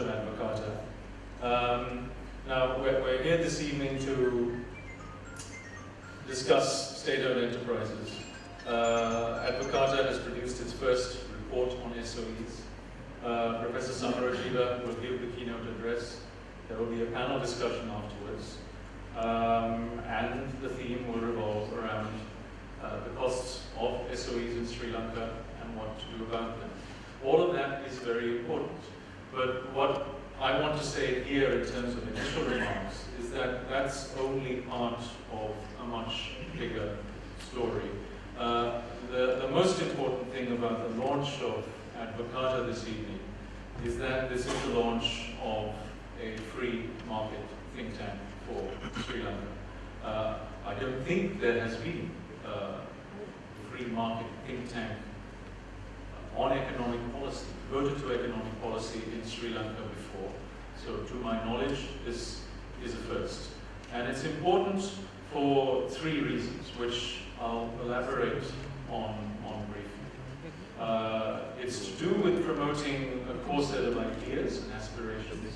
of Advocata. Now, we're here this evening to discuss state-owned enterprises. Advocata has produced its first report on SOEs. Professor Samarajiva will give the keynote address. There will be a panel discussion afterwards. And the theme will revolve around the costs of SOEs in Sri Lanka and what to do about them. All of that is very important. But what I want to say here in terms of initial remarks is that that's only part of a much bigger story. The most important thing about the launch of Advocata this evening is that this is the launch of a free market think tank for Sri Lanka. I don't think there has been a free market think tank on economic policy, devoted to economic policy in Sri Lanka before. So to my knowledge, this is a first. And it's important for three reasons, which I'll elaborate on briefly. It's to do with promoting a core set of ideas and aspirations,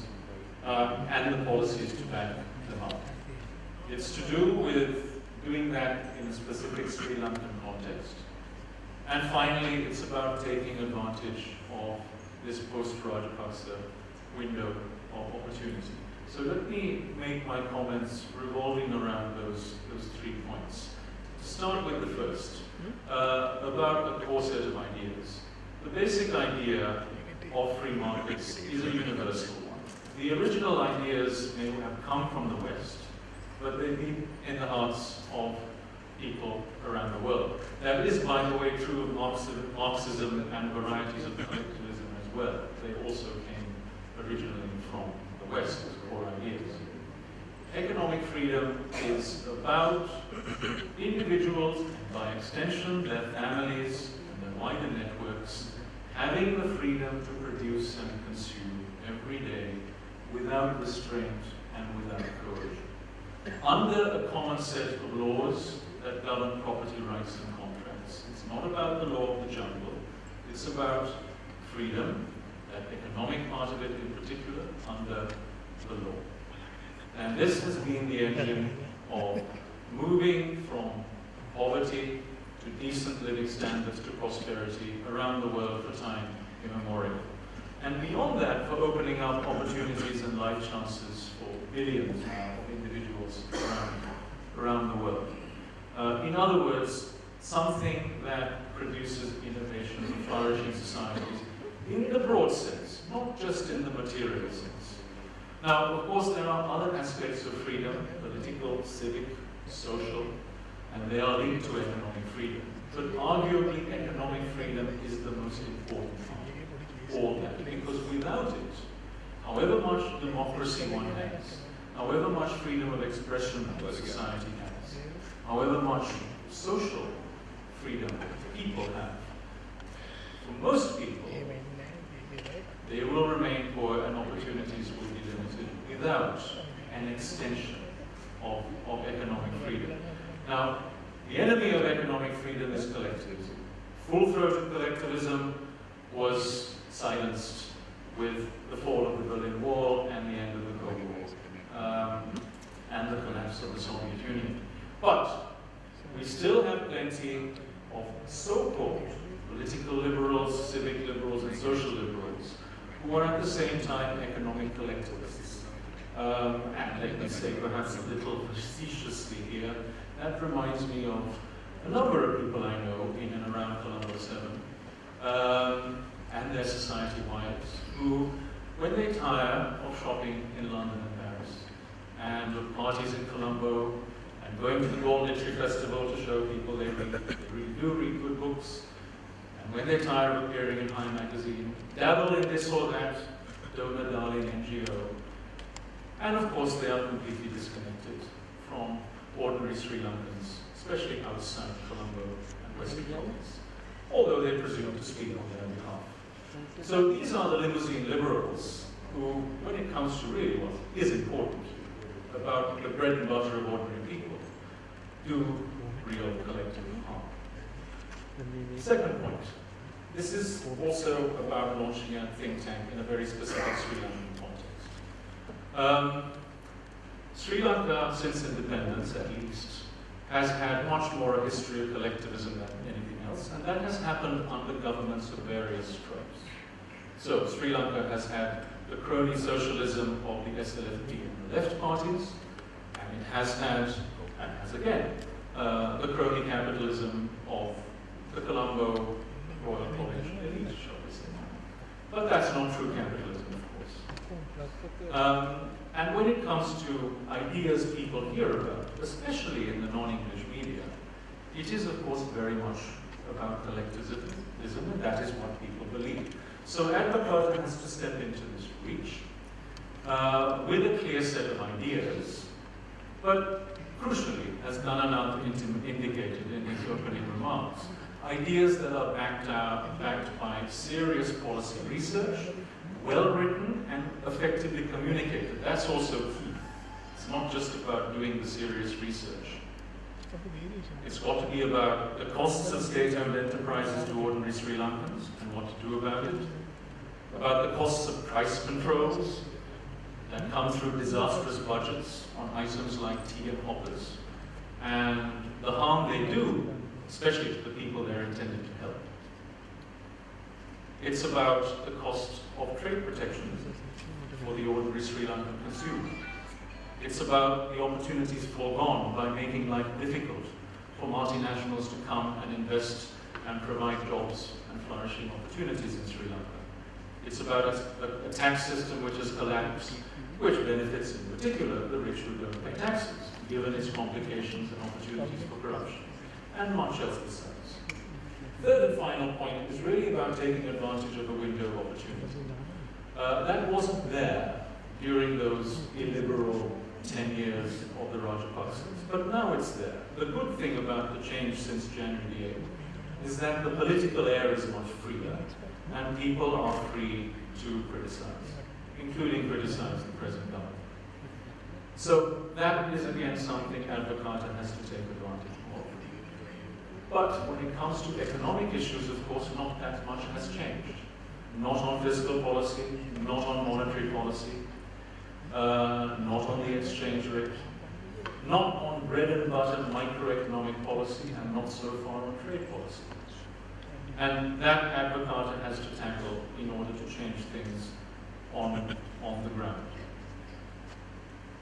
and the policies to back them up. It's to do with doing that in a specific Sri Lankan context. And finally, it's about taking advantage of this post-Rajapaksa window of opportunity. So let me make my comments revolving around those three points. To start with the first, about a core set of ideas. The basic idea of free markets is a universal one. The original ideas may have come from the West, but they've been in the hearts of people around the world. That is, by the way, true of Marxism and varieties of collectivism as well. They also came originally from the West as core ideas. Economic freedom is about individuals, and by extension their families and their wider networks, having the freedom to produce and consume every day without restraint and without coercion, under a common set of laws that govern property rights and contracts. It's not about the law of the jungle. It's about freedom, that economic part of it in particular, under the law. And this has been the engine of moving from poverty to decent living standards to prosperity around the world for time immemorial. And beyond that, for opening up opportunities and life chances for billions of individuals around the world. In other words, something that produces innovation and flourishing societies in the broad sense, not just in the material sense. Now, of course, there are other aspects of freedom, political, civic, social, and they are linked to economic freedom. But arguably, economic freedom is the most important part of all that, because without it, however much democracy one has, however much freedom of expression a society has, however much social freedom people have, for most people, they will remain poor and opportunities will be limited without an extension of economic freedom. Now, the enemy of economic freedom is collectivism. Full-throated collectivism was silenced with the fall of the Berlin Wall and the end of the Cold War, and the collapse of the Soviet Union. But we still have plenty of so-called political liberals, civic liberals, and social liberals who are at the same time economic collectivists. And let me say, perhaps a little facetiously here, that reminds me of a number of people I know in and around Colombo 7, and their society wives, who, when they tire of shopping in London and Paris, and of parties in Colombo, and going to the Gold Literary Festival to show people they really do read good books, and when they tire of appearing in High Magazine, dabble in this or that donor darling NGO, and of course they are completely disconnected from ordinary Sri Lankans, especially outside Colombo and Western Province, although they presume to speak on their behalf. So these are the limousine liberals who, when it comes to really what is important about the bread and butter of ordinary people, do real collective harm. Second point, this is also about launching a think tank in a very specific Sri Lankan Sri Lanka, since independence at least, has had much more a history of collectivism than anything else, and that has happened under governments of various stripes. So Sri Lanka has had the crony socialism of the SLFP and the left parties, and it has had, and has again, the crony capitalism of the Colombo Royal College elite, shall we say. But that's not true capitalism, of course. And when it comes to ideas people hear about, especially in the non-English media, it is, of course, very much about collectivism, and that is what people believe. So Advocata has to step into this breach with a clear set of ideas, but crucially, as Dhananand indicated in his opening remarks, ideas that are backed by serious policy research, well written and effectively communicated. That's also key. It's not just about doing the serious research. It's got to be about the costs of state-owned enterprises to ordinary Sri Lankans and what to do about it, about the costs of price controls that come through disastrous budgets on items like tea and hoppers, and the harm they do, especially to the people they're intended to help. It's about the cost of trade protectionism for the ordinary Sri Lankan consumer. It's about the opportunities foregone by making life difficult for multinationals to come and invest and provide jobs and flourishing opportunities in Sri Lanka. It's about a tax system which has collapsed, which benefits in particular the rich who don't pay taxes, given its complications and opportunities for corruption, and much else besides. Third and final point is really about taking advantage of a window of opportunity. That wasn't there during those illiberal 10 years of the Rajapaksas, but now it's there. The good thing about the change since January 8th is that the political air is much freer, and people are free to criticize, including criticize the present government. So that is again something Advocata has to take advantage of. But when it comes to economic issues, of course, not that much has changed. Not on fiscal policy, not on monetary policy, not on the exchange rate, not on bread and butter microeconomic policy, and not so far on trade policy. And that Advocata has to tackle in order to change things on the ground.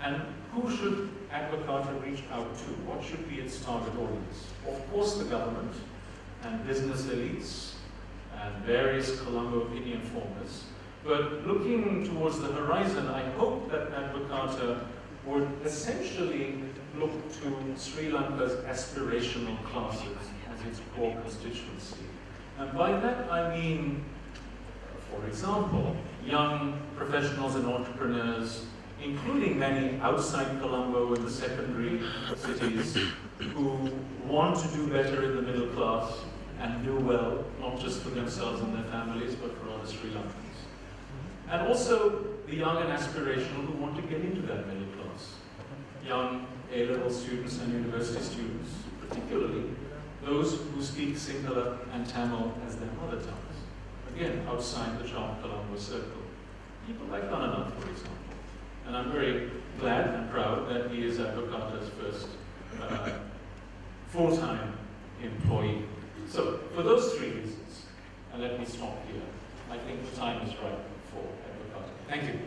And who should Advocata reach out to? What should be its target audience? Of course, the government and business elites and various Colombo opinion formers. But looking towards the horizon, I hope that Advocata would essentially look to Sri Lanka's aspirational classes as its core constituency. And by that I mean, for example, young professionals and entrepreneurs, including many outside Colombo in the secondary cities, who want to do better in the middle class and do well, not just for themselves and their families, but for other Sri Lankans. And also the young and aspirational who want to get into that middle class. Young A-level students and university students, particularly those who speak Sinhala and Tamil as their mother tongues. Again, outside the charmed Colombo circle. People like Dhananand, for example. And I'm very glad and proud that he is Advocata's first full-time employee. So, for those three reasons, and let me stop here, I think the time is right for Advocata. Thank you.